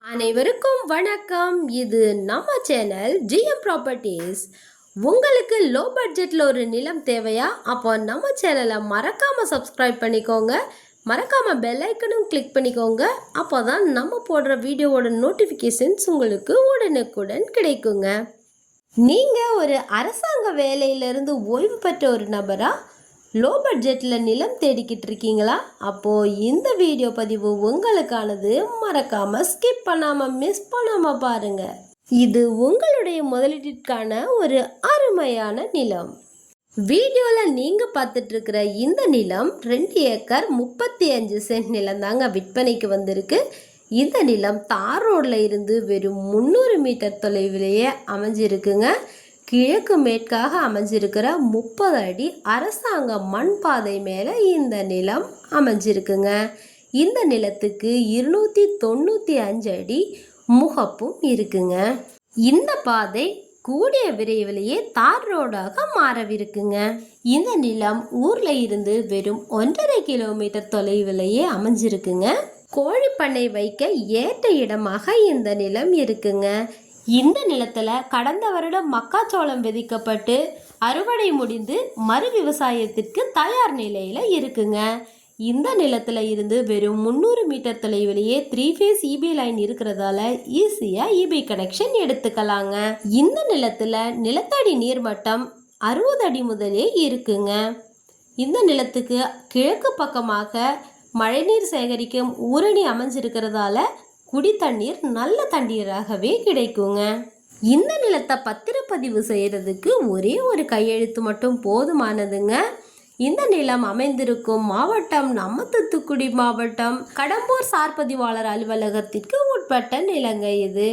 அனைவருக்கும் வணக்கம். இது நம்ம சேனல் ஜிஎம் ப்ராப்பர்ட்டிஸ். உங்களுக்கு லோ பட்ஜெட்டில் ஒரு நிலம் தேவையா? அப்போ நம்ம சேனலை மறக்காமல் சப்ஸ்கிரைப் பண்ணிக்கோங்க. மறக்காமல் பெல் ஐக்கனும் கிளிக் பண்ணிக்கோங்க. அப்போ தான் நம்ம போடுற வீடியோவோட நோட்டிஃபிகேஷன்ஸ் உங்களுக்கு உடனுக்குடன் கிடைக்குங்க. நீங்கள் ஒரு அரசாங்க வேலையிலிருந்து ஓய்வு பெற்ற ஒரு நபரா? லோ பட்ஜெட்டில் நிலம் தேடிக்கிட்டு இருக்கீங்களா? அப்போது இந்த வீடியோ பதிவு உங்களுக்கானது. மறக்காமல் ஸ்கிப் பண்ணாமல் மிஸ் பண்ணாமல் பாருங்கள். இது உங்களுடைய முதலீட்டிற்கான ஒரு அருமையான நிலம். வீடியோவில் நீங்கள் பார்த்துட்ருக்கிற இந்த நிலம் 2 ஏக்கர் 35 சென்ட் நிலம் தாங்க விற்பனைக்கு வந்திருக்கு. இந்த நிலம் தார் ரோடில் இருந்து வெறும் 300 மீட்டர் தொலைவிலேயே அமைஞ்சிருக்குங்க. கிழக்கு மேற்காக அமைஞ்சிருக்கிற 30 அடி அரசாங்க மண் பாதை மேலே இந்த நிலம் அமைஞ்சிருக்குங்க. இந்த நிலத்துக்கு 295 அடி முகப்பும் இருக்குங்க. இந்த பாதை கூடிய விரைவிலேயே தார் ரோடாக மாறவிருக்குங்க. இந்த நிலம் ஊர்ல இருந்து வெறும் 1.5 கிலோமீட்டர் தொலைவிலேயே அமைஞ்சிருக்குங்க. கோழி பண்ணை வைக்க ஏற்ற இடமாக இந்த நிலம் இருக்குங்க. இந்த நிலத்தில் கடந்த வருடம் மக்காச்சோளம் விதைக்கப்பட்டு அறுவடை முடிந்து மறு விவசாயத்திற்கு தயார் நிலையில் இருக்குங்க. இந்த நிலத்தில் இருந்து வெறும் 300 மீட்டர் தொலைவிலேயே 3 ஃபேஸ் இபி லைன் இருக்கிறதால ஈஸியாக இபி கனெக்ஷன் எடுத்துக்கலாங்க. இந்த நிலத்தில் நிலத்தடி நீர்மட்டம் 60 அடி முதலே இருக்குங்க. இந்த நிலத்துக்கு கிழக்கு பக்கமாக மழைநீர் சேகரிக்கும் ஊரணி அமைஞ்சிருக்கிறதால குடி தண்ணீர் நல்ல தண்ணீராகவே கிடைக்குங்க. இந்த நிலத்தை பத்திரப்பதிவு செய்யறதுக்கு ஒரே ஒரு கையெழுத்து மட்டும் போதுமானதுங்க. இந்த நிலம் அமைந்திருக்கும் மாவட்டம் நம்ம தூத்துக்குடி மாவட்டம் கடம்பூர் சார்பதிவாளர் அலுவலகத்திற்கு உட்பட்ட நிலங்க இது.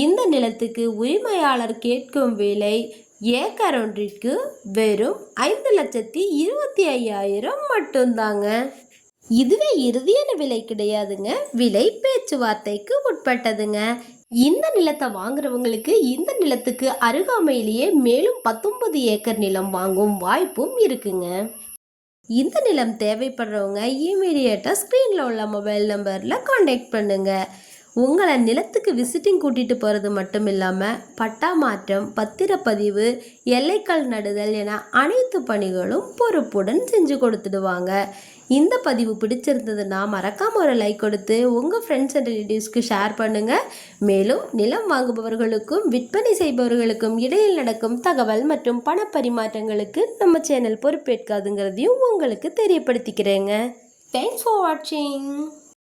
இந்த நிலத்துக்கு உரிமையாளர் கேட்கும் விலை ஏக்கர் ஒன்றிற்கு வெறும் 5,25,000 மட்டும்தாங்க. இதுவே இறுதியான விலை கிடையாதுங்க. விலை பேச்சுவார்த்தைக்கு உட்பட்டதுங்க. இந்த நிலத்தை வாங்குறவங்களுக்கு இந்த நிலத்துக்கு அருகாமையிலேயே மேலும் 19 ஏக்கர் நிலம் வாங்கும் வாய்ப்பும் இருக்குங்க. இந்த நிலம் தேவைப்படுறவங்க இமீடியட்டாக ஸ்க்ரீனில் உள்ள மொபைல் நம்பரில் கான்டாக்ட் பண்ணுங்க. உங்களை நிலத்துக்கு விசிட்டிங் கூட்டிகிட்டு போகிறது மட்டும் இல்லாமல் பட்டா மாற்றம், பத்திரப்பதிவு, எல்லைக்கல் நடுதல் என அனைத்து பணிகளும் பொறுப்புடன் செஞ்சு கொடுத்துடுவாங்க. இந்த பதிவு பிடிச்சிருந்ததுன்னா மறக்காமல் ஒரு லைக் கொடுத்து உங்கள் ஃப்ரெண்ட்ஸ் அண்ட் ரிலேட்டிவ்ஸ்க்கு ஷேர் பண்ணுங்கள். மேலும் நிலம் வாங்குபவர்களுக்கும் விற்பனை செய்பவர்களுக்கும் இடையில் நடக்கும் தகவல் மற்றும் பண பரிமாற்றங்களுக்கு நம்ம சேனல் பொறுப்பேற்காதுங்கிறதையும் உங்களுக்கு தெரியப்படுத்திக்கிறேங்க. தேங்க்ஸ் ஃபார் வாட்சிங்.